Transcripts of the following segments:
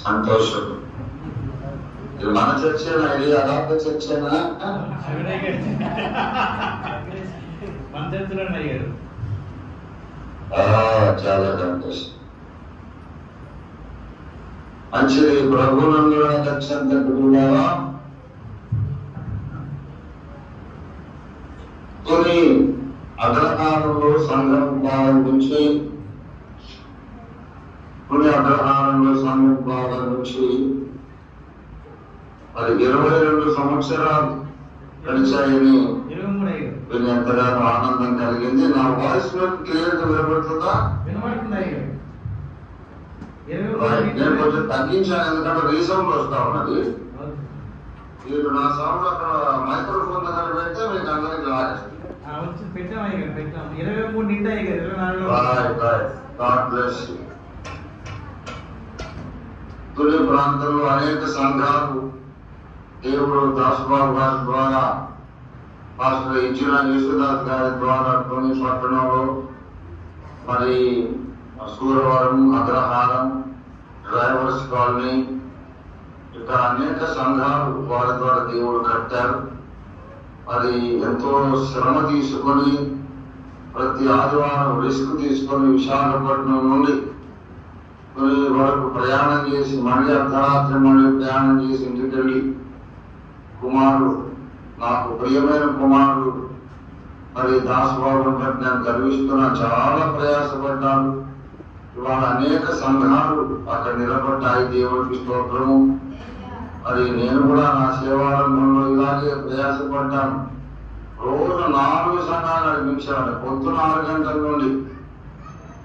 సంతోషం. ఇది మన చర్చేనా? ఇది అలాంటి చర్చేనా? చాలా సంతోషం. మంచిది. ప్రభువునందు అత్యంత కుటుంబారా కొన్ని అగ్రహారంలో సంఘం ప్రారంభించి మరి 22 సంవత్సరాలు గడిచాయని ఎంతగానో ఆనందం కలిగింది. నా వాయిస్ క్లియర్ గా వినబడుతుందా? నేను కొంచెం తగ్గించాను, ఎందుకంటే రీసౌండ్ వస్తా ఉన్నది. మీరు నా సౌండ్ అక్కడ మైక్రోఫోన్ దగ్గర పెడితే మీకు అందరికి రాలేదు. తొలి ప్రాంతంలో అనేక సంఘాలు దేవుడు దాసుబాబు గారి ద్వారా, పాస్టర్ ఇచ్చిన యేసుదాస్ గారి ద్వారా కొన్ని పట్టణంలో, మరి సూరవరం, అగ్రహారం, డ్రైవర్స్ కాలనీ, ఇక్కడ అనేక సంఘాలు వారి ద్వారా దేవుడు కట్టారు. అది ఎంతో శ్రమ తీసుకొని ప్రతి ఆదివారం రిస్క్ తీసుకొని విశాఖపట్నం నుండి వరకు ప్రయాణం చేసి మళ్ళీ అర్ధరాత్రి మళ్ళీ ప్రయాణం చేసి ఇంటికి వెళ్ళి కుమారుడు, నాకు ప్రియమైన కుమారుడు మరి దాసుబాబుని బట్టి నేను గర్విస్తున్నా. చాలా ప్రయాసపడ్డాను. ఇవాళ అనేక సంఘాలు అక్కడ నిలబడ్డాయి. దేవుడికి స్తోత్రము. మరి నేను కూడా నా సేవారంభంలో ఇలాగే ప్రయాసపడ్డాను. రోజు 4 సంఘాలు నడిపించాను. పొద్దున 6 గంటల నుండి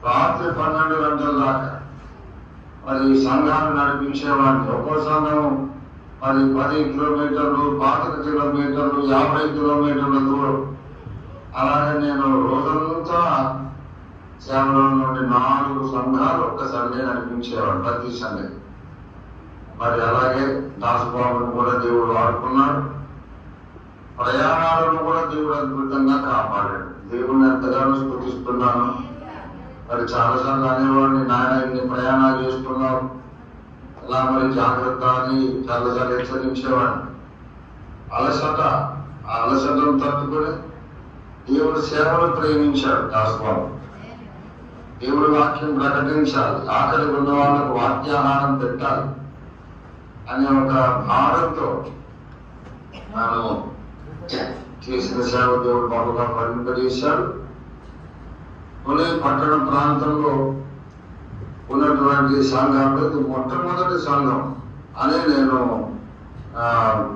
రాత్రి 12 గంటల దాకా మరి సంఘాలు నడిపించేవాడిని. ఒక్కో సంఘం మరి 10 కిలోమీటర్లు, 25 కిలోమీటర్లు, 50 కిలోమీటర్ల దూరం. అలాగే నేను రోజంతా సేవలో నుండి 4 సంఘాలు ఒక్క సండే నడిపించేవాడు, ప్రతి సండే. మరి అలాగే దాసుబాబును కూడా దేవుడు వాడుకున్నాడు. ప్రయాణాలను కూడా దేవుడు అద్భుతంగా కాపాడాడు. దేవుడిని ఎంతగానో స్తుతిస్తున్నాను. మరి చాలాసార్లు అనేవాడిని, నాయన ఇన్ని ప్రయాణాలు చేస్తున్నావు, అలా మరి జాగ్రత్త అని చాలాసార్లు హెచ్చరించేవాడిని. అలసట, ఆ అలసటను తట్టుకుని దేవుడి సేవలు ప్రేమించాడు దాసుబాబు. దేవుడి వాక్యం ప్రకటించాలి, ఆకలి ఉన్న వాళ్ళకు వాక్యాహారం పెట్టాలి అనే ఒక భారంతో తాను చేసిన సేవ దేవుడు బాబుగా పరిమింపజేశాడు. పునే పట్టణ ప్రాంతంలో ఉన్నటువంటి సంఘంలో ఇది మొట్టమొదటి సంఘం అని నేను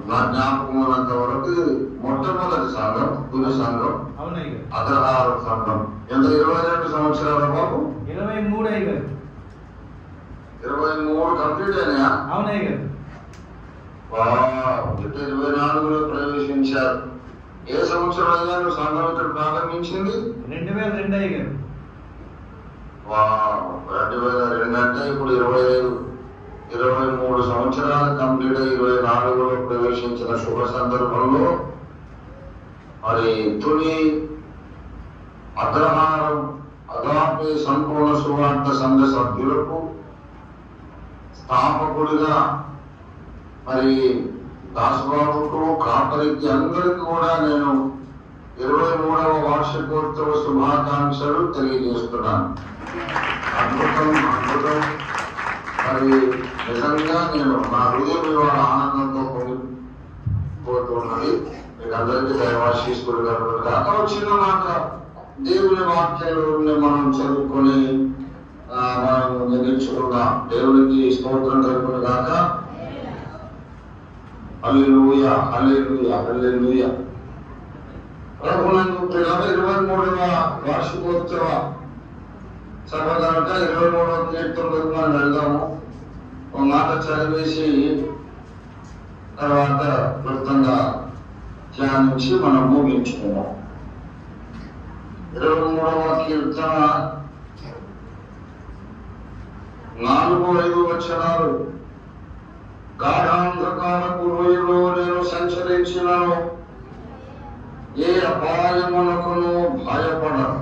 నా జ్ఞాపకం ఉన్నంత వరకు ఇది మొట్టమొదటి సంఘం, పునే సంఘం, అగ్రహారం సంఘం. ఎంత 22 సంవత్సరాల బాబు? 23 కంప్లీట్ అయినాయా? అవునయ్య గారు. 24లో ప్రవేశించారు. ఏ సంవత్సరం అయ్యాను సంఘం ఇక్కడ ప్రారంభించింది? 2002 అయ్య గారు. 2002 అంటే ఇప్పుడు 23 సంవత్సరాలు కంప్లీట్ అయ్యి 24లో ప్రవేశించిన శుభ సందర్భంలో మరి తుని అగ్రహారం అగాపే సంపూర్ణ సువార్త సంఘ సభ్యులకు స్థాపకుడిగా మరి దాసుబాబుకు, కాపరికి అందరికీ కూడా నేను 23వ వార్షికోత్సవ శుభాకాంక్షలు తెలియజేస్తున్నాను. అద్భుతం. మరి నిజంగా నేను నా హృదయం ఇవాళ ఆనందంతో పొంగిపోతున్నది. మీకు అందరికీ దైవాశీస్సులు గారు. అక్కడ చిన్న మాట, దేవుని వాక్యాలను మనం చదువుకొని మనం నిర్ణయించుకున్నాం. దేవునికి స్తోత్రం కలుగును గాక. హల్లెలూయా, హల్లెలూయా, హల్లెలూయా. ప్రభువునందు ప్రియులారా, 23వ వార్షికోత్సవ సభ కనుక 23వ కీర్తనలకు మనం వెళ్దాము. ఒక మాట చదివేసి తర్వాత క్లుప్తంగా ధ్యానించి మనం ముగించుకున్నాం. 23వ కీర్తన 4-5 వచనాలు. గాఢాంధకారపు లోయలో నేను సంచరించినను ఏ అపాయమునకును భయపడను.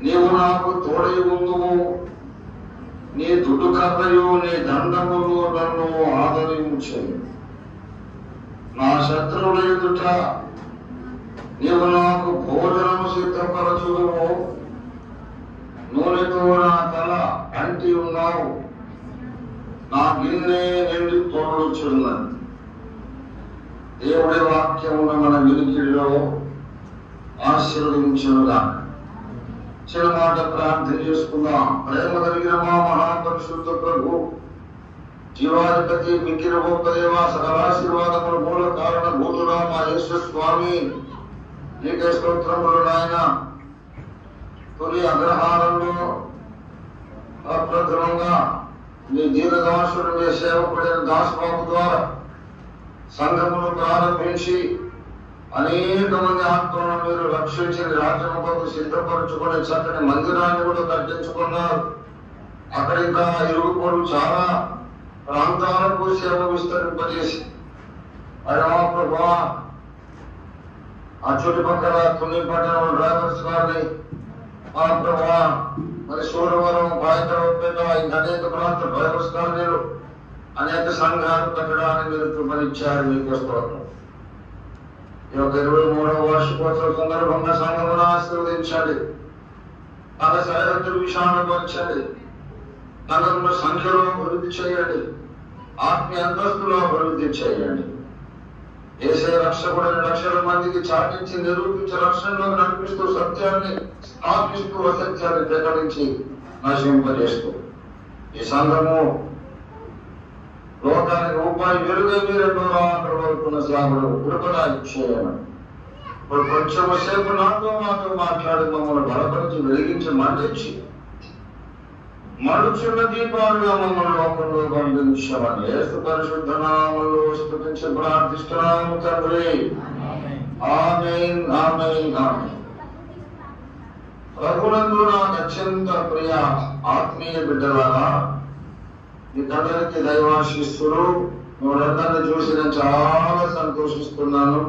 నీవు నాకు తోడై ఉందువు, నీ దుడుకర్రయు నీ దండములు నన్ను ఆదరించెను. నా శత్రువుల ఎదుట నీవు నాకు భోజనము సిద్ధపరచుదువు, నూనెతో నా తల అంటి ఉన్నావు, నా గిన్నె నిండి పొరలుచున్నది. దేవుడి వాక్యమును మన వినికిడిలో ఆశీర్వదించునుగా. చిన్న మాట ప్రార్థన చేసుకుందాం. ప్రేమ కలిగిన మా మహాపరిశుద్ధ ప్రభు, జీవాధిపతి, మిక్కిన గొప్ప దేవ, సకలాశీర్వాదముల మూల కారణ భూతుడా మా యేసు స్వామి, నీకే స్తోత్రములు నాయన. తొలి అగ్రహారంలో అప్రథమంగా నీ దీనదాసుడు, నీ సేవకుడైన దాసబాబు ద్వారా సంఘమును ప్రారంభించి అనేక మంది ఆత్మలను మీరు రక్షించి రాజ్యముకు సిద్ధపరచుకుని చక్కని మందిరాన్ని కూడా కట్టించుకున్నారు. అక్కడ ఇంకా ఇరుగు పొరుగు చాలా ప్రాంతాలకు సేవ విస్తరింపజేసి అయ్యా ప్రభా, ఆ చుట్టుపక్కల తునిపట్టణం డ్రైవర్స్ గారిని ఆ ప్రభా, మరి సూరవరం, బాయికరపేట, ఇంకా అనేక ప్రాంత డ్రైవర్స్ గారు అనేక సంఘాలు కట్టడానికి మీరు కృపనిచ్చారు. మీకు స్తోత్రం. ఈ యొక్క 23వ వార్షికోత్సవ సందర్భంగా సంఘమును ఆశీర్వదించండి. తన సరిహద్దులు విశాలపరచండి. నగరంలో సంఖ్యలో అభివృద్ధి చేయండి. ఆత్మీయ అంతస్తులో అభివృద్ధి చేయండి. యేసే రక్షకుడైన లక్షల మందికి చాటించి నిరూపించి రక్షణలో నడిపిస్తూ సత్యాన్ని స్థాపిస్తూ అసత్యాన్ని ప్రకటించి నశింపజేస్తూ ఈ సంఘము లోకానికి రూపాయి వెలుగై మీరెన్నో రాబడుతున్న సేవలు కృపణాలు చేయమని ఇప్పుడు కొంచెం సేపు నాతో మాట్లాడి మమ్మల్ని బలపరిచి వెలిగించి మండించి మరుచున్న దీపాలుగా మమ్మల్ని లోకంలో బంధించమని యేసు పరిశుద్ధ నామములో స్తుతించి ప్రార్థిస్తున్నాము తండ్రి. ఆమేన్, ఆమేన్, ఆమేన్. ప్రభునందు నాకు అత్యంత ప్రియ ఆత్మీయ బిడ్డలారా, మీకందరికీ దైవాశీస్సులు. మిమ్మల్ని చూసి నేను చాలా సంతోషిస్తున్నాను.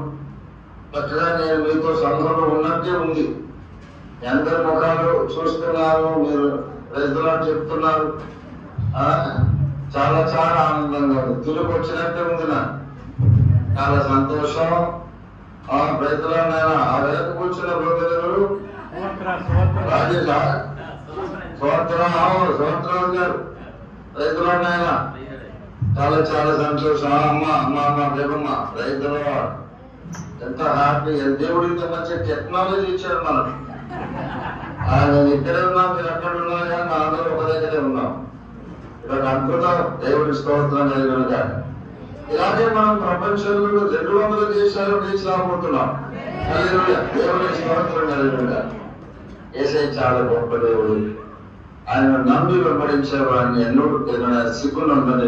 చక్కగా నేను మీతో సంఘంలో ఉన్నట్టే ఉంది. అందరి ముఖాలు చూస్తున్నాను, మీరు రైతులా చెప్తున్నారు. చాలా చాలా ఆనందంగా ఉంది. తిరిగి వచ్చినట్టే ఉంది. నాకు చాలా సంతోషం. ఆ రైతులా నేను ఆ రేపు కూర్చున్న బ్రదరు రాజేష్ సంవత్సరం గారు రైతులు నాయన చాలా చాలా సంతోషం. అమ్మ ప్రేమమ్మ రైతులు ఎంత హ్యాపీ. దేవుడు ఇంత మంచి టెక్నాలజీ ఇచ్చాడు మనకు. నేను ఇక్కడే ఉన్నాం, మీరు ఎక్కడ ఉన్నా కానీ మన అందరూ ఒక దగ్గరే ఉన్నాం. ఇదొక అద్భుతం. దేవుడి స్తోత్రం కలిగినగా. ఇలాగే మనం ప్రపంచంలో 200 దేశాలు రీచ్ రాబోతున్నాం. దేవుడి స్తోత్రం కలిగినగా. యేసయ్య చాలా గొప్ప దేవుడు. ఆయన నమ్మి వెంబడించే వాడిని ఎన్నో సిగ్గునందని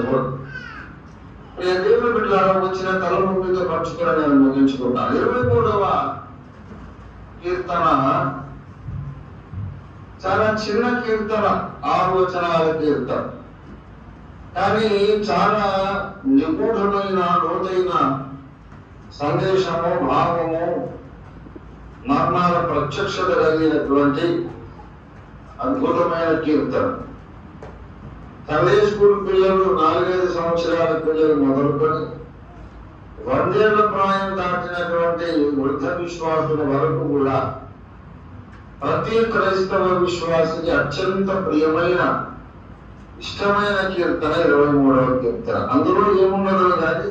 దేవుడి బిడ్డలారా వచ్చిన తలముతో పంచుకొని నేను ముగించుకున్నాను. 23వ కీర్తన చాలా చిన్న కీర్తన, 6 వచనాల కీర్తన. కానీ చాలా నిగూఢమైన లోతైన సందేశము, భావము, మర్మాల ప్రత్యక్షత కలిగినటువంటి అద్భుతమైన కీర్తన. సండే స్కూల్ పిల్లలు 4-5 సంవత్సరాల పిల్లలు మొదలుకొని 100 ఏళ్ల ప్రాయం దాటినటువంటి వృద్ధ విశ్వాసుల వరకు కూడా ప్రతి క్రైస్తవ విశ్వాసికి అత్యంత ప్రియమైన ఇష్టమైన కీర్తన 23వ కీర్తన. అందులో ఏమున్నదో కానీ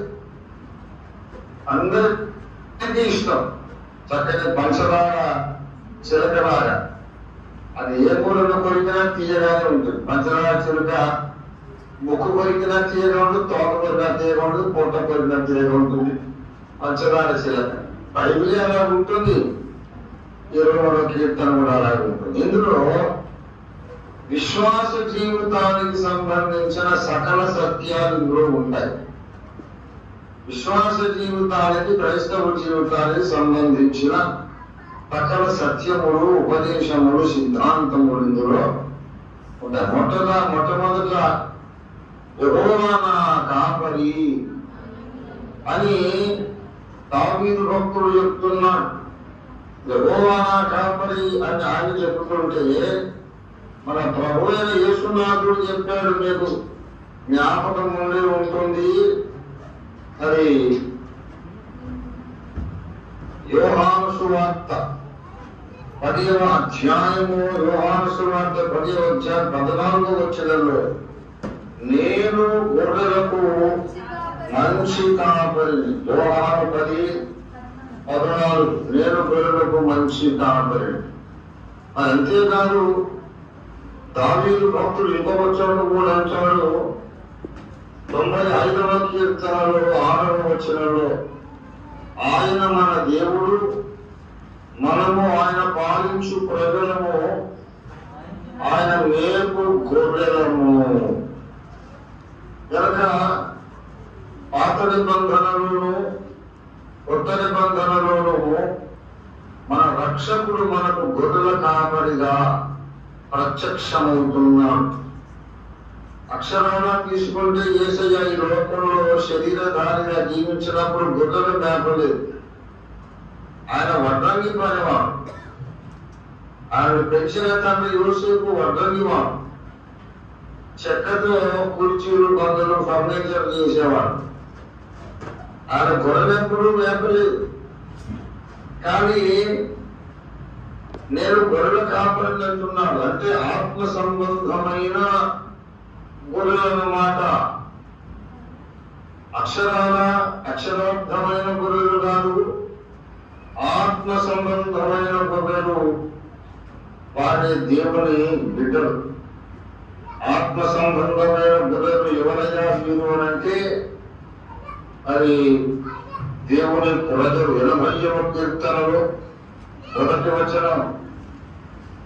అందరికీ ఇష్టం. చక్కని పంచదార చిలకలాగా అది ఏ మూలలో కొరికినా తీయగానే ఉంటుంది. పంచదార చిలుక ముక్కు కొరికినా తీయగా ఉంటుంది, తోక కొరికినా తీయగా ఉంటుంది, పొట్ట కొరికినా తీయగా ఉంటుంది. పంచదార చిలక బైబిల్ అలా ఉంటుంది. 23వ కీర్తన కూడా అలాగే ఉంటుంది. ఇందులో విశ్వాస జీవితానికి సంబంధించిన సకల సత్యాలు ఇందులో ఉంటాయి. విశ్వాస జీవితానికి, క్రైస్తవ జీవితానికి సంబంధించిన సకల సత్యములు, ఉపదేశములు, సిద్ధాంతములు ఇందులో ఉంటాయి. మొట్టమొదట యెహోవా నా కాపరి అని దావీదు భక్తుడు చెప్తున్నాడు. యెహోవా నా కాపరి అని ఆయన చెప్పుకుంటే మన ప్రభు అయిన యేసునాథుడు చెప్పాడు, మీకు జ్ఞాపకం ఉండే ఉంటుంది. అది యోహాను సువార్త 10వ అధ్యాయము, యోహాను సువార్త 10వ అధ్యాయం 14వ వచనంలో, నేను గొర్రెలకు మంచి కాపరిని. యోహాను 10:14, నేను గొర్రెలకు మంచి కాపరిని. అది అంతేకాదు, దావీదు భక్తుడు ఇంకొక వచనం కూడా అంటాడు, 95వ కీర్తనలో 6వ వచనంలో, ఆయన మన దేవుడు, మనము ఆయన పాలించు ప్రజలము, ఆయన మేపు గొర్రెలము. కనుక పాత నిబంధనలోను కొత్త నిబంధనలోను మన రక్షకుడు మనకు గొర్రెల కాపరిగా ప్రత్యక్షమవుతున్నాడు. అక్షరాల తీసుకుంటే యేసయ్య ఈ లోకంలో శరీరధారిగా జీవించినప్పుడు గొర్రెలు మేపలేదు. ఆయన వడ్రంగి పనివాడు. ఆయన పెంచిన తండ్రి యోసేపు వడ్రంగివాడు. చెక్కతో కుర్చీలు, బందులు, ఫర్నిచర్ చేసేవాడు. ఆయన గొర్రెలెప్పుడు మేపలేదు. కానీ నేను గొర్రెల కాపరిని అంటున్నాడు. అంటే ఆత్మ సంబంధమైన గొర్రెలన్నమాట. అక్షరార్థమైన గొర్రెలు కాదు, ఆత్మ సంబంధమైన గొర్రెలు. వారి దేవుని బిడ్డలు. ఆత్మ సంబంధమైన గొర్రెలు ఎవరైనా వీరు అంటే అది దేవుని ప్రజలు. 80వ కీర్తనలో 1వ వచనం,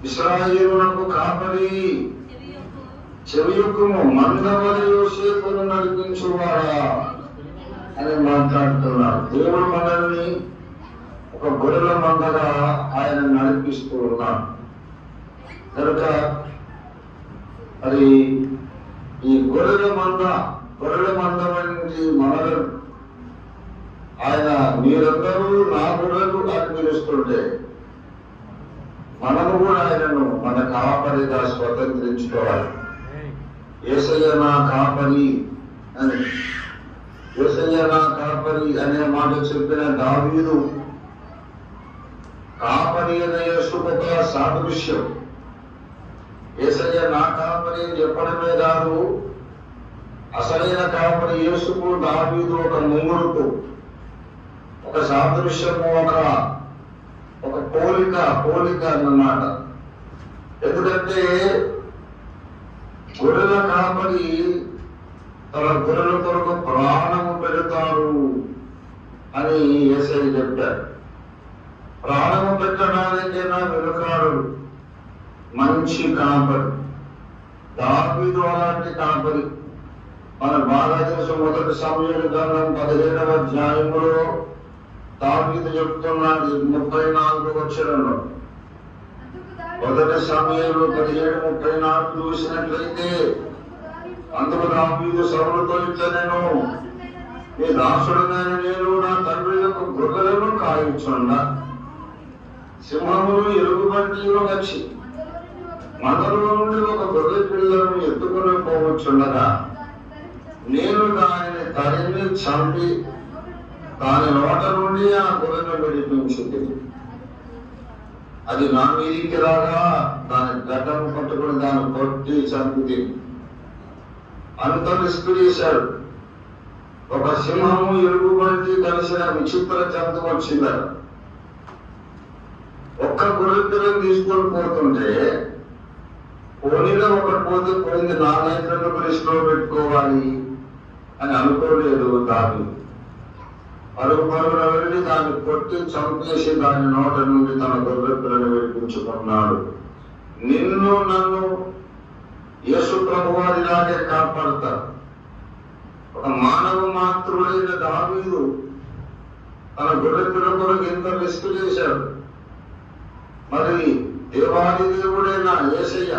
ఇశ్రాయేలునకు కాపరి చెవియొక్కుము, మందవలె యోసేపును నడిపించువాడా అని మాట్లాడుతున్నాడు. దేవుడు మనల్ని ఒక గొర్రెల మందగా ఆయన నడిపిస్తూ ఉన్నాడు. కనుక అది ఈ గొర్రెల మంద వంటి మనలను ఆయన మీరందరూ నా గొర్రెలు అని పిలుస్తుంటే మనము కూడా ఆయనను మన కాపరిగా స్వతంత్రించుకోవాలి. యేసయ్య నా కాపరి అని, యేసయ్య నా కాపరి అనే మాట చెప్పిన దావీదు కాపరి అనే యేసుకు ఒక సాదృశ్యం. యేసయ్య నా కాపరి అని చెప్పడమే కాదు, అసలైన కాపరి యేసుకు దావీదు ఒక ముంగుడుకు, ఒక సాదృశ్యము, ఒక పోలిక అన్నమాట. ఎందుకంటే గొర్రెల కాపరి తన గొర్రెల కొరకు ప్రాణము పెడతాడు అని యేసయ్య చెప్పాడు. ప్రాణము పెట్టడానికైనా వెనుకాడు మంచి కాపరి. దావీదు అలాంటి కాపరి. మనకు బాగా తెలుసు. 1 సమూయేలు గ్రంథం 17వ అధ్యాయంలో దావీదు చెప్తున్నాడు 34వ వచనంలో. 1 సమూయేలు 17:34 చూసినట్లయితే, అందుకు దావీదు సౌలుతో ఇట్లనెను, నీ దాసుడైన నేను నా తండ్రి యొక్క గొర్రెలను కాయించుండా, సింహములు ఎలుగుబంటిలో వచ్చి మందలో నుండి ఒక గొర్రె పిల్లను ఎత్తుకుని పోవచ్చుండగా నేను దానిని తరిమి చంపి దాని నోట నుండి ఆ గొర్రెను విడిపించింది. అది నా మీదికి రాగా దాని గడ్డను పట్టుకుని దాన్ని కొట్టి చంపిది. అంత రిస్క్ చేశాడు. ఒక సింహము ఎలుగుబంటి కలిసిన విచిత్ర జంతువు వచ్చిందట. ఒక్క గొర్రె పిల్లని తీసుకొని పోతుంటే, పోనీలో ఒకటి పోతే పోయింది, 4 గంటలకు లిస్టులో పెట్టుకోవాలి అని అనుకోలేదు దావీదు. పరుగున వెళ్ళి దాన్ని కొట్టి చంపేసి దాని నోట నుండి తన గొర్రె పిల్లను విడిపించుకున్నాడు. నిన్ను నన్ను యేసు ప్రభువారు ఇలాగే కాపాడతారు. ఒక మానవ మాతృడైన దావీదు తన గొర్రె పిల్ల కొరకు ఎంత రిస్క్ చేశాడు. మరి దేవాది దేవుడైన యేసయ్య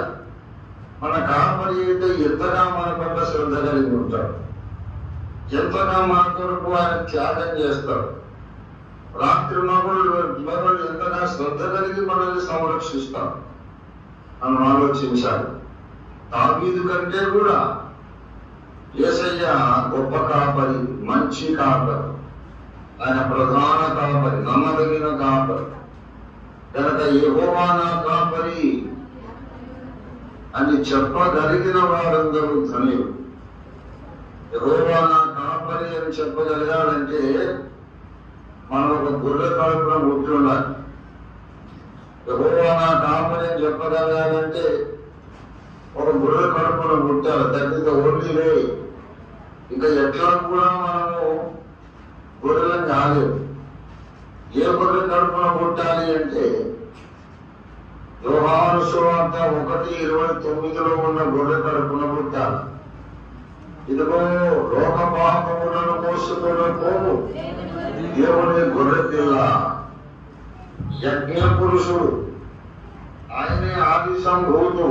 మన కాపరి అయితే ఎంతగా మన పట్ల శ్రద్ధ కలిగి ఉంటాడు, ఎంతగా మన కొరకు ఆయన త్యాగం చేస్తాడు, రాత్రి మగుళ్ళు ఎంతగా శ్రద్ధ కలిగి మనల్ని సంరక్షిస్తాడు అని ఆలోచించాలి. దావీదు కంటే కూడా యేసయ్య గొప్ప కాపరి, మంచి కాపరి, ఆయన ప్రధాన కాపరి, నమ్మదగిన కాపరి. కనుక యెహోవా నా కాపరి అని చెప్పగలిగిన వారందరూ ధన్యులు. యెహోవా నా కాపరి అని చెప్పగలిగాడంటే మనం ఒక గొర్రె కడుపున పుట్టి ఉండాలి. యెహోవా నా కాపరి అని చెప్పగలిగాడంటే ఒక గొర్రె కడుపున పుట్టాలి. తగ్గితే ఓన్లీలే ఇక ఎట్లా కూడా మనము గొర్రెలను కాలేదు. ఏ గొర్రె కడుపున పుట్టాలి అంటే యోహాను సువార్త 1:29 ఉన్న గొర్రె కడుపున పుట్టాలి. ఇదిగో లోక పాపములను మోసుకొని పోవు దేవుని గొర్రె పిల్ల, యజ్ఞ పురుషుడు, ఆయనే ఆది సంభూతుడు,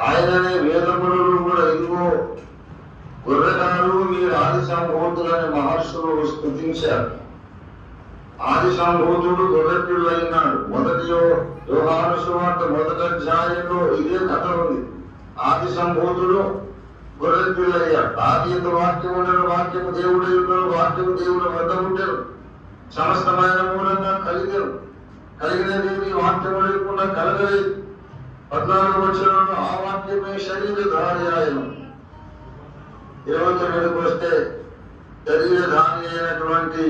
ఆయననే వేదములు కూడా ఇదిగో గొర్రెగారు మీరు ఆది సంభూతులని మహర్షులు స్తుతించారు. ఆది సంభూతుడు గొర్రె పిల్ల అయినాడు. మొదటి యోహాను సువార్త 1వ అధ్యాయంలో ఇదే కథ ఉంది. ఆది సంభూతుడు గొర్రె పిల్ల అయ్యాడు. ఆది ఎందు వాక్యం ఉండను, వాక్యము దేవుడు ఉన్నాడు, వాక్యము దేవుడు వద్ద ఉంటాడు, సమస్తమైన మూలంగా కలిగారు, కలిగినది వాక్యము లేకుండా కలగలేదు. 14వ వచనంలో ఆ వాక్యమే శరీరధారి ఆయన. 29కి వస్తే శరీరధారి అయినటువంటి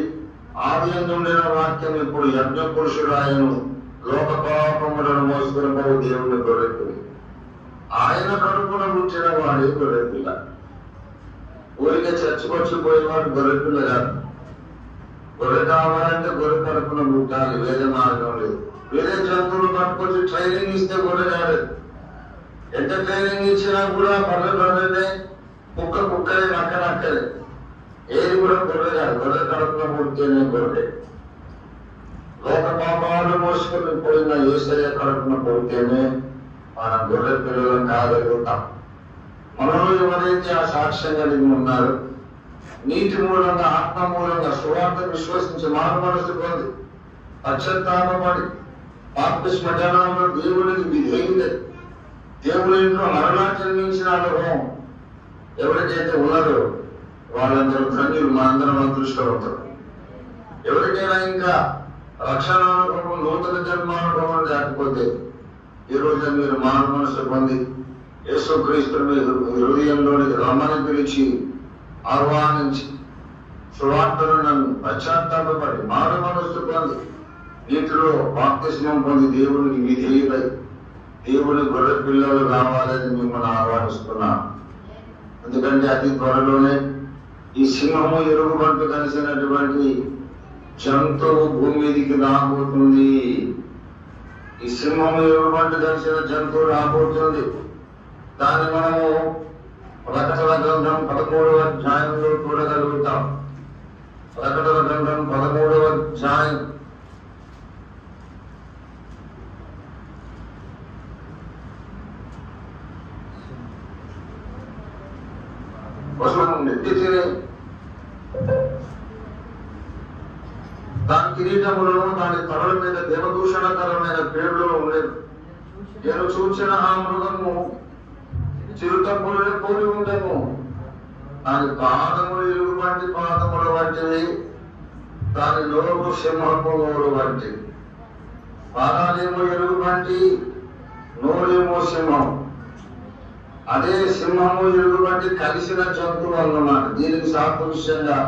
ఆది ఉండిన వాక్యం ఇప్పుడు యజ్ఞ పురుషుడు ఆయన, లోక పాపములను మోసుకుని పోవు దేవుని గొర్రెపిల్ల, ఆయన కడుపున పుట్టిన వాడే గొర్రెపిల్ల. ఊరికే చచ్చిపోయినవాడు గొర్రెపిల్ల కాదు. గొర్రె కావాలంటే గొర్రె కడుపున పుట్టాలి, వేరే మార్గం లేదు. వేరే జంతువులు పట్టుకొచ్చి ట్రైనింగ్ ఇస్తే గొర్రె కాలేదు. ఎంత ట్రైనింగ్ ఇచ్చినా కూడా బర్రెనే, కుక్కలే, నక్కలే, ఏది కూడా గొర్రె కాదు. గొర్రె కడుపున పుట్టితేనే గొర్రె. లోక పాపాలు మోసుకుని పోయిన యేసయ్య కడుపున పుట్టితేనే మనం గొర్రె పిల్లలను కాగలుగుతాం. మనలో ఎవరైతే ఆ సాక్ష్యం కలిగి ఉన్నారు, నీటి మూలంగా, ఆత్మ మూలంగా సువార్త విశ్వసించి మారు మనసు పొంది పశ్చాత్తాపడి బాప్తిస్మ జనాల్లో దేవునికి విధేయులై దేవుని ఇంట్లో మరలా జన్మించిన అనుభవం ఎవరికైతే ఉన్నారో వాళ్ళందరూ ధన్యులు. మనందరం అదృష్టవంతులు. ఎవరికైనా ఇంకా రక్షణ అనుభవం, నూతన జన్మానుభవం లేకపోతే ఈ రోజు మీరు మారు మనసు పొంది యేసుక్రీస్తుని మీ హృదయంలోనికి రమ్మని పిలిచి ఆహ్వానించి సువార్తను పశ్చాత్తాపడి మారు మనస్సు పొంది నీటిలో బాప్తిస్మం పొంది దేవునికి విధేయులై దేవుని గొర్రె పిల్లలు కావాలని మిమ్మల్ని ఆహ్వానిస్తున్నాను. ఎందుకంటే అతి త్వరలోనే ఈ సింహము ఎరుగుబంటు కలిసినటువంటి జంతువు భూమి మీదికి రాబోతుంది. ఈ సింహము ఎరుగుబంటు కలిసిన జంతువు రాబోతుంది. దాన్ని మనము ప్రకటన గ్రంథం 13వ అధ్యాయంలో చూడగలుగుతాం. ప్రకటన గ్రంథం 13వ అధ్యాయం నెత్తిని దాని కిరీటములను దాని తలల మీద దేవదూషణకరమైన పేర్లు ఉండేది. నేను చూసిన ఆ మృగము చిరుతపులని పోలి ఉండేము. దాని పాదములు ఎలుగుబంటి పాదముల వంటివి, దాని నోరు సింహపు నోరు వంటివి. పాదాలేమో ఎలుగుబంటి, నోరేమో సింహం. అదే సింహము ఎలుగుబంటి కలిసిన జంతువు అన్నమాట. దీనికి సాదృశ్యంగా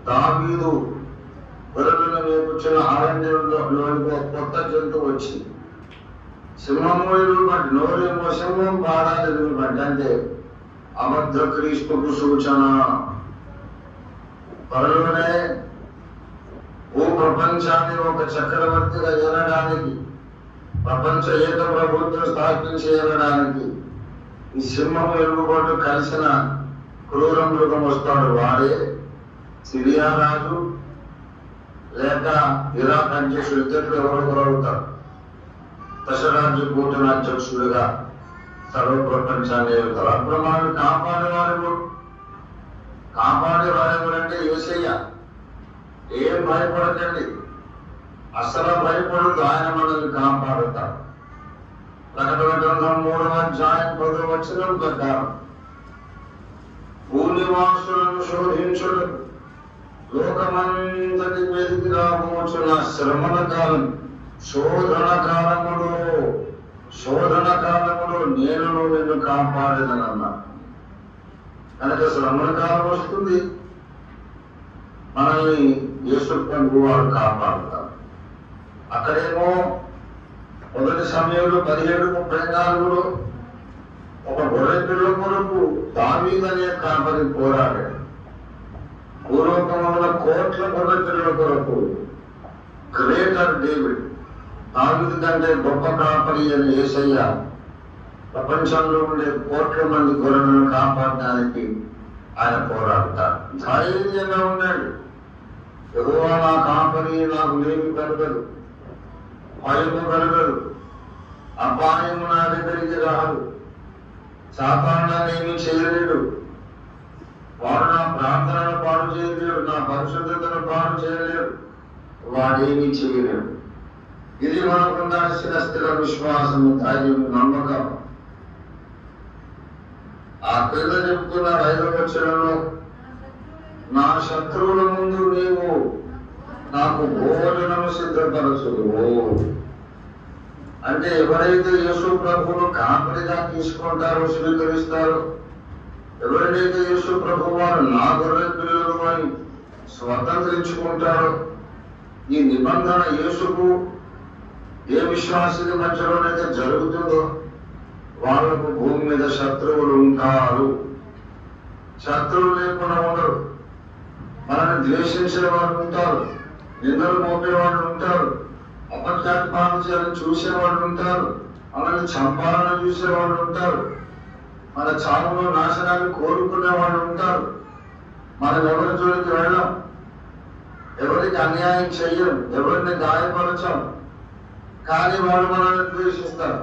దావీదు గొర్రెలను మేపుచ్చిన అరణ్యంలో కొత్త జంతువు వచ్చింది. సింహము ఎలుగుబంటి, నోరేమో సింహం, పాదాలు ఎలుగుబంటి. అంటే అబద్ధ క్రీస్తుకు సూచన. త్వరలోనే ఓ ప్రపంచాన్ని ఒక చక్రవర్తిగా ఏలడానికి, ప్రపంచ ఏక ప్రభుత్వం స్థాపించి ఏలడానికి ఈ సింహము ఎలుగుబాటు కలిసిన క్రూర మృగం వస్తాడు. వాడే సిరియా రాజు లేక ఇరాక్ అధ్యక్షుడు ఇద్దరు ఎవరు అవుతారు. దశరాజ్య కూటమి అధ్యక్షుడిగా సర్వ ప్రపంచాన్ని వెళ్తారు. అప్పుడు మనల్ని కాపాడేవారు ఎవరంటే యేసయ్య. ఏం భయపడకండి, అసలు భయపడద్దు, ఆయన మనల్ని కాపాడుతారు. ప్రకటన గ్రంథం 3వ అధ్యాయం 10వ వచనం ప్రకారం భూనివాసులను శోధించుడు లోకమంతటి మీదకి రాబోచున్న శ్రమల కాలం, శోధన కాలములో నేను నిన్ను కాపాడేదనన్నా. కనుక శ్రమల కాలం వస్తుంది, మనల్ని యేసు ప్రభువు వారు కాపాడుతారు. అక్కడేమో మొదటి సమయంలో 17:34 ఒక గొర్రె పిల్ల కొరకు దావీదు అనే కాపరి పోరాడాడు. పూర్వకముల కోట్ల గొర్రె పిల్లల కొరకు గ్రేటర్ డేవిడ్, దావీదు కంటే గొప్ప కాపరి అని యేసయ్య ప్రపంచంలో ఉండే కోట్ల మంది గొర్రెలను కాపాడడానికి ఆయన పోరాడతాడు. ధైర్యంగా ఉన్నాడు. యెహోవా నా కాపరి, నాకు లేమి కలగదు, భయము కలగదు, అపాయము నా దగ్గరికి రాదు, సాతానుడేమీ చేయలేడు, వాడు నా ప్రార్థనను పాడు చేయలేడు, నా పరిశుద్ధతను పాడు చేయలేడు, వాడేమీ చేయలేడు. ఇది మనకు ఉండాల్సిన స్థిర విశ్వాసము, ధైర్యం, నమ్మకం. ఆ క్రింద చెప్తున్న 5వ వచనంలో నా శత్రువుల ముందు నీవు నాకు భోజనము సిద్ధపరచుదువు అంటే ఎవరైతే యేసు ప్రభువును కాపరిగా తీసుకుంటారో, స్వీకరిస్తారో, ఎవరినైతే యేసు ప్రభు వారు నా గొర్రె పిల్లలు అని స్వతంత్రించుకుంటారో, ఈ నిబంధన యేసుకు ఏ విశ్వాసుల మధ్యలోనైతే జరుగుతుందో వాళ్లకు భూమి మీద శత్రువులు ఉంటారు. శత్రువులు లేకుండా ఉండరు. మనల్ని ద్వేషించే వాళ్ళు ఉంటారు, నిందలు మోపేవాళ్ళు ఉంటారు, అపఖ్యాత్మాలను చూసేవాళ్ళు ఉంటారు, మనల్ని చంపాలని చూసేవాళ్ళు ఉంటారు, మన చావులో నాశనాన్ని కోరుకునే వాళ్ళు ఉంటారు. మనం ఎవరి జోలికి వెళ్ళాం, ఎవరికి అన్యాయం చెయ్యం, ఎవరిని గాయపరచాం, కానీ వాళ్ళు మనల్ని ద్వేషిస్తారు.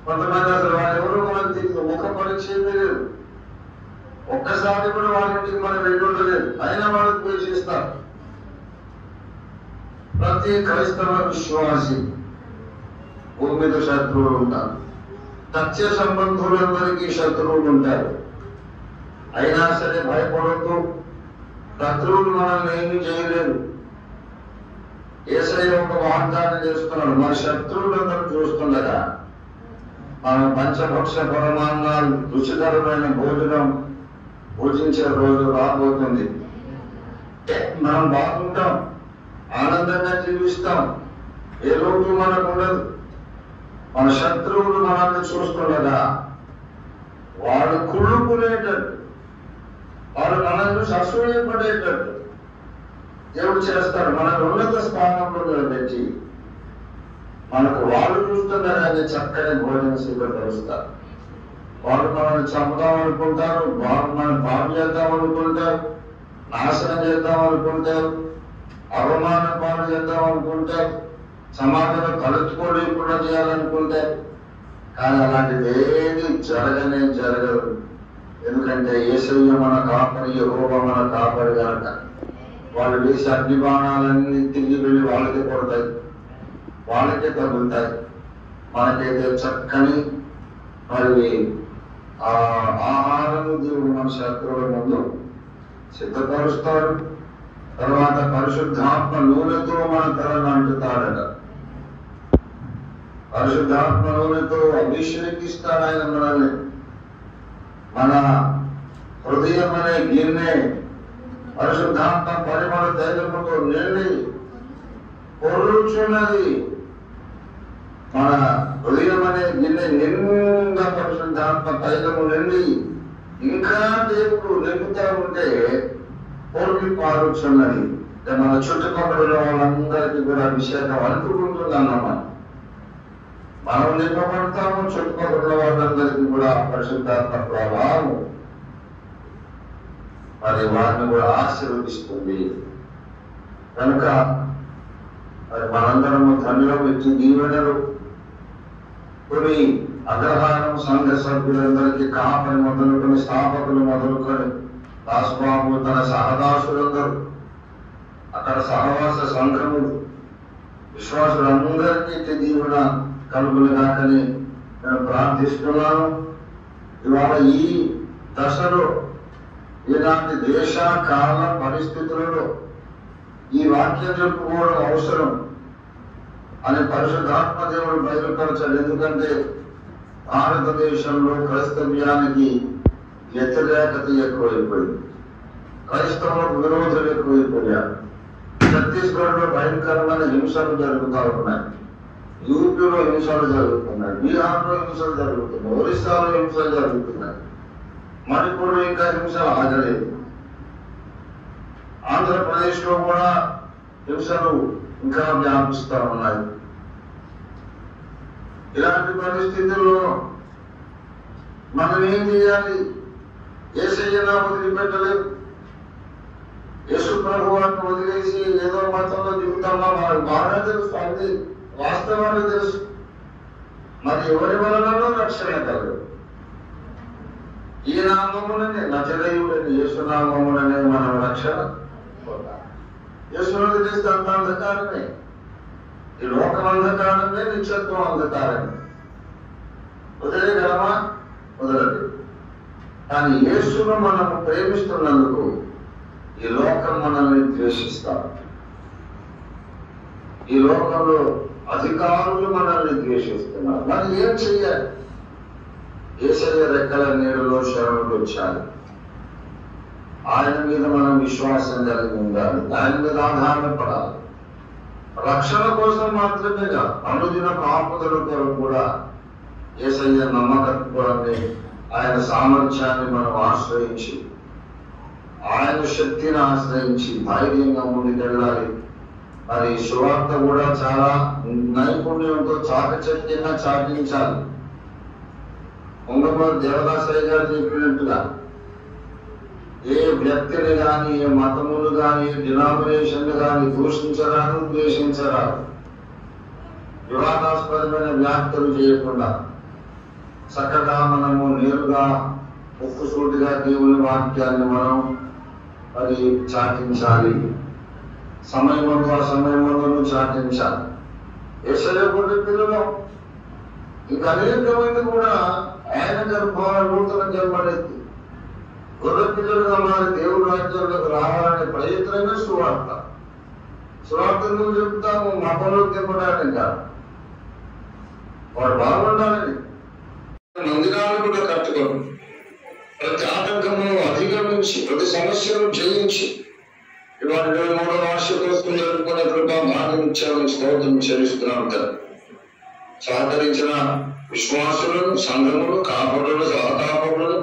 కొంతమంది అసలు వాళ్ళు ఎవరు మనకు తెలియదు, ముఖ పరిచయం లేదు, ఒక్కసారి కూడా వాళ్ళ ఇంటికి మనం వెళ్ళి ఉండలేదు, అయినా వాళ్ళు ద్వేషిస్తారు. ప్రతి క్రైస్తవ విశ్వాసి భూమి మీద శత్రువులు ఉంటారు. సత్య సంబంధులందరికీ శత్రువులు ఉంటారు. అయినా సరే భయపడద్దు, శత్రువులు మనల్ని ఏమీ చేయలేరు. యేసయ్య ఒక వాగ్దానం చేస్తున్నాడు, మన శత్రువులందరూ చూస్తుండగా మనం పంచభక్ష పరమాన్నాలు రుచికరమైన భోజనం భోజించే రోజు రాబోతుంది. మనం బాగుంటాం, ఆనందంగా జీవిస్తాం, ఏ లోటు మనకు ఉండదు. మన శత్రువులు మనల్ని చూస్తుండగా వాళ్ళు కుళ్ళుకునేటట్టు, వాళ్ళు మనల్ని చూసి అసూయపడేటట్టు దేవుడు చేస్తాడు. మనకు ఉన్నత స్థానంలో నిలబెట్టి మనకు వాళ్ళు చూస్తుండగానే చక్కని భోజనం సిద్ధపరుస్తారు. వాళ్ళు మనల్ని చంపుదాం అనుకుంటారు, వాళ్ళు మనం పాడు చేద్దాం అనుకుంటారు, నాశనం చేద్దాం అనుకుంటారు, అవమాన పాలు చేద్దాం అనుకుంటారు, సమాజంలో తలెత్తుకోలేకుండా చేయాలనుకుంటారు. కానీ అలాంటిది ఏది జరగదు. ఎందుకంటే యేసయ్య మన కాపరి, యెహోవా మన కాపరి కనుక వాళ్ళు వేసే అగ్ని బాణాలన్నీ తిరిగి వెళ్ళి వాళ్ళకే కొడతాయి, వాళ్ళకే తగులుతాయి. మనకైతే చక్కని మరి ఆహారం దేవుడు మన శత్రువుల ముందు సిద్ధపరుస్తాడు. తర్వాత పరిశుద్ధాత్మ నూనెతో మన తలను అంటుతాడట. పరిశుద్ధాత్మ నూనెతో అభిషేకిస్తాడు ఆయన మనల్ని. మన హృదయం అనే గిన్నె పరిశుద్ధాత్మ పరిమళ తైలముతో నిండి పొర్లుచున్నది. మన హృదయం అనే గిన్నె నిండా పరిశుద్ధాత్మ తైలము నిండి ఇంకా దేవుడు నింపుతా ఉంటే పొర్లి పారుచున్నది. మన చుట్టుపక్కల వాళ్ళందరికీ కూడా అభిషేకం అనుకుంటుంది అన్నమాట. మనం నింపబడతాము, చుట్టుపక్కల వాళ్ళందరికీ కూడా పరిశుద్ధాత్మ ప్రభావం మరి వారిని కూడా ఆశీర్వదిస్తుంది. కనుక మనందరము ధన్యం ఇచ్చి దీవెనలు కొన్ని అగ్రహారం సంఘ సభ్యులందరికీ కాపరి మొదలుకొని స్థాపకులు మొదలుకొని దాసుబాబు తన సహదాసులందరూ అక్కడ సహవాస సంఘములు విశ్వాసులందరికీ దీవెన కలుగులు కాకని నేను ప్రార్థిస్తున్నాను. ఇవాళ ఈ దశలో ఇలాంటి దేశ కాల పరిస్థితులలో ఈ వాక్యం చెప్పుకోవడం అవసరం అని పరిశుద్ధాత్మ దేవుడు బయలుపరచాడు. ఎందుకంటే భారతదేశంలో క్రైస్తవ్యానికి వ్యతిరేకత ఎక్కువైపోయింది, క్రైస్తవులకు విరోధులు ఎక్కువైపోయారు. ఛత్తీస్గఢ్ లో భయంకరమైన హింసలు జరుగుతూ ఉన్నాయి, యూపీలో హింసలు జరుగుతున్నాయి, బీహార్లో హింసలు జరుగుతున్నాయి, ఒరిస్సాలో హింసలు జరుగుతున్నాయి, మణిపూర్లో ఇంకా హింసలు ఆగలేదు, ఆంధ్రప్రదేశ్ లో కూడా హింసలు ఇంకా వ్యాపిస్తూ ఉన్నాయి. ఇలాంటి పరిస్థితుల్లో మనం ఏం చేయాలి? యేసయ్యను వదిలిపెట్టలేదు, యేసు ప్రభువును వదిలేసి ఏదో మతంలో దిగుతామా మనకు బాగా తెలుసు, అది వాస్తవాన్ని తెలుసు. మరి ఎవరి వలనో రక్షణ కలదు. ఈ నామముననే నజరేయుడని యేసునామముననే మనం రక్షణ పొందాలి. యేసును వదిలేస్తే అంత అంధకారమే, ఈ లోకం అంధకారమే, నిత్యత్వం అంధకారమే. వదిలేగలమా? వదలదు. కానీ యేసును మనం ప్రేమిస్తున్నందుకు ఈ లోకం మనల్ని ద్వేషిస్తారు. ఈ లోకంలో అధికారులు మనల్ని ద్వేషిస్తున్నారు. మనం ఏం చెయ్యాలి? యేసయ్య రెక్కల నీడలో శరణులు వచ్చాలి. ఆయన మీద మనం విశ్వాసం కలిగి ఉండాలి, ఆయన మీద ఆధారపడాలి. రక్షణ కోసం మాత్రమే కాదు, అనుదిన కాపుదల కొరకు కూడా యేసయ్య నమ్మకత్వాన్ని, ఆయన సామర్థ్యాన్ని మనం ఆశ్రయించి, ఆయన శక్తిని ఆశ్రయించి ధైర్యంగా ముందుకెళ్ళాలి. మరి సువార్త కూడా చాలా నైపుణ్యంతో చాకచక్యంగా చాటించాలి. ఉంగమూరి దేవదాసయ్య గారు చెప్పినట్టుగా ఏ వ్యక్తిని కానీ, ఏ మతములు కానీ, డినామినేషన్లు కానీ దూషించరాను, ద్వేషించరాదు. వివాదాస్పదమైన వ్యాఖ్యలు చేయకుండా చక్కగా మనము నేరుగా ముక్కుసూటిగా దేవుని వాక్యాన్ని మనం మరి చాటించాలి. సమయమందు అసమయమందును చాటించాలి. యేసయ్య గొర్రె పిల్లలు ఇంకా అనేక మంది కూడా ఆయన గర్భాల నూతన జన్మలెత్తి గొర్రె పిల్లలుగా మారి దేవుడి రాజ్యంలోకి రావాలనే ప్రయత్నమే సువార్త. సువార్త నువ్వు చెప్తాము మతంలో తిప్పడానికి కాదు, వాడు బాగుండాలని. మందిరాలు కూడా కట్టుకోండి, ప్రతి ఆటంకమును అధిగమించి, ప్రతి సమస్యను జయించి ఇవాళ 23వ వార్షికోత్సవం జరుపుకునే కృపా భాగ్యం ఇచ్చామని స్తోత్రం చెల్లిస్తున్నాం. సహకరించిన విశ్వాసులను, సంఘములు, కాపరులను, సహకాపరులను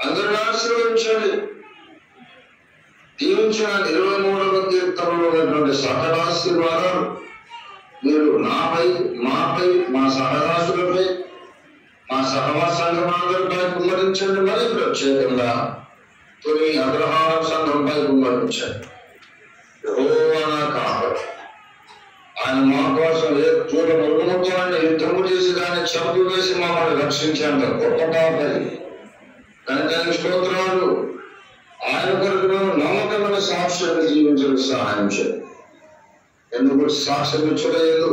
అందరినీ ఆశీర్వదించండి. దీవించిన 23వ కీర్తనలో ఉన్నటువంటి సకల ఆశీర్వాదాలు మీరు నాపై, మాపై, మా సహదాసులపై, మా సహవాస సంఘమందరిపై కుమ్మరించండి. మరి ప్రత్యేకంగా తొలి అగ్రహార సంఘంపై కుమ్మరించండి. యెహోవా కాపరి, ఆయన మా కోసం ఏ చూడ మృగముఖాన్ని యుద్ధము చేసి దాన్ని చంపివేసి మమ్మల్ని రక్షించేంత గొప్ప కాపరి. కనుక స్తోత్రాలు. ఆయన కొరకు నమ్మకమైన సాక్ష్యాన్ని జీవించడానికి సహాయం చేయండి. ఎందుకు సాక్ష్యం ఇచ్చలేదు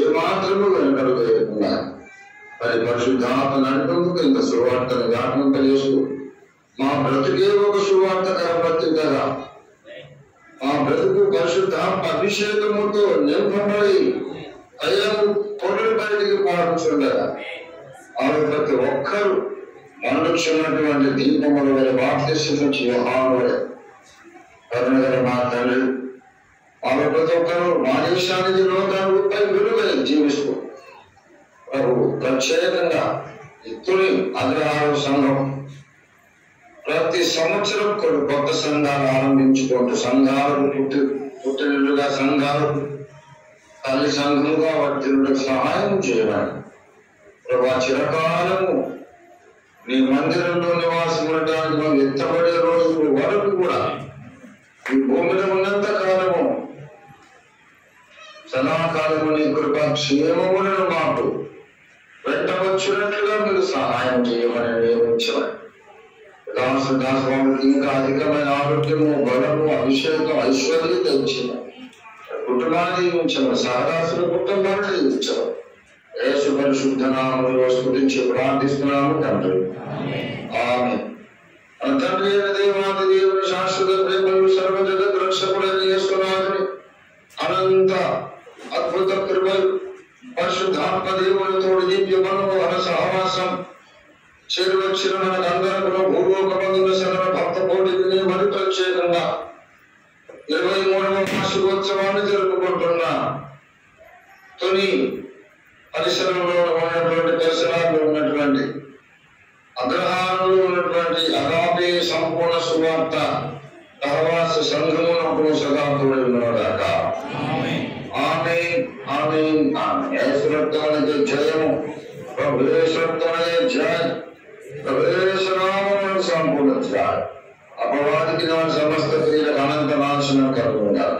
ఏమాత్రము వెనుకడుగు వేయకుండా మరి పరిశుద్ధాత్మ నడిపేందుకు ఇంత సువార్తను జ్ఞాపకం మా బ్రతుకే ఒక సువార్తకర బ్రతుకగా, మా బ్రతుకు పరిశుద్ధాత్మ అభిషేకముతో నింపబడి అయ్యను పొరలు బయటికి పాడుచుండగా వారు ప్రతి ఒక్కరూ మనలుచున్నటువంటి దీపముల వల్ల బాప్తిస్మమిచ్చి యోహానుడే కరుణగల మా తండ్రి, వారు ప్రతి ఒక్కరూ మా దేశానికి లోకాలపై వెలుగై జీవిస్తూ ప్రభు ప్రత్యేకంగా ఇత్తుని అగ్రహార సంఘం ప్రతి సంవత్సరం కొన్ని కొత్త సంఘాలు ఆరంభించుకుంటూ సంఘాలకు పుట్టినట్టుగా సంఘాలకు తల్లి సంఘముగా వర్తినకు సహాయం చేయాలి. ప్రభా చిరకాలము నీ మందిరంలో నివాసం ఉండడానికి మనం ఎత్తబడే రోజు వరకు కూడా ఈ భూమిలో ఉన్నంత కాలము నీ కృపా క్షేమములను మాకు వెంటవచ్చినట్లుగా మీరు సహాయం చేయమని నియమించమని దాసవామికి ఇంకా అధికమైన ఆరోగ్యము, బలము, అభిషేకం, ఐశ్వర్యం తెచ్చిన కుటుంబాన్ని దీవించమని, సహదాసుల కుటుంబాన్ని దీవించమని యేసు పరిశుద్ధ నామములో స్తుతించి ప్రార్థిస్తున్నాము తండ్రి. ఆమేన్. మన తండ్రి అయిన దేవాది దేవుని శాశ్వత ప్రేమలు సర్వ జగత్ రక్షకుడైన యేసునాథుని అనంత అద్భుత కృపలు పరిశుద్ధాత్మ దేవునితో దివ్య మనోహర సహవాసం చేరువచ్చిన మనకందరూ భూలోకమందున సర్వ భక్త కోటిని మరి ప్రత్యేకంగా 23వ వార్షికోత్సవాన్ని జరుపుకుంటున్న తొలి పరిసరంలో ఉన్నటువంటి పరిసరాల్లో ఉన్నటువంటి అగ్రహారంలో ఉన్నటువంటి అగాపే సంపూర్ణ సువార్త సహవాస సంఘమునకు సదా తోడై ఉన్నదాక. ఆమేన్, ఆమేన్, ఆమేన్. యేసు రక్తమునకు జయము, ప్రభు యేసు రక్తమునకు జయం, ప్రభు యేసు నామమునకు సంపూర్ణ జయం. అపవాదికి సమస్త క్రియలకు అనంత నాశనం కలుగును గాక.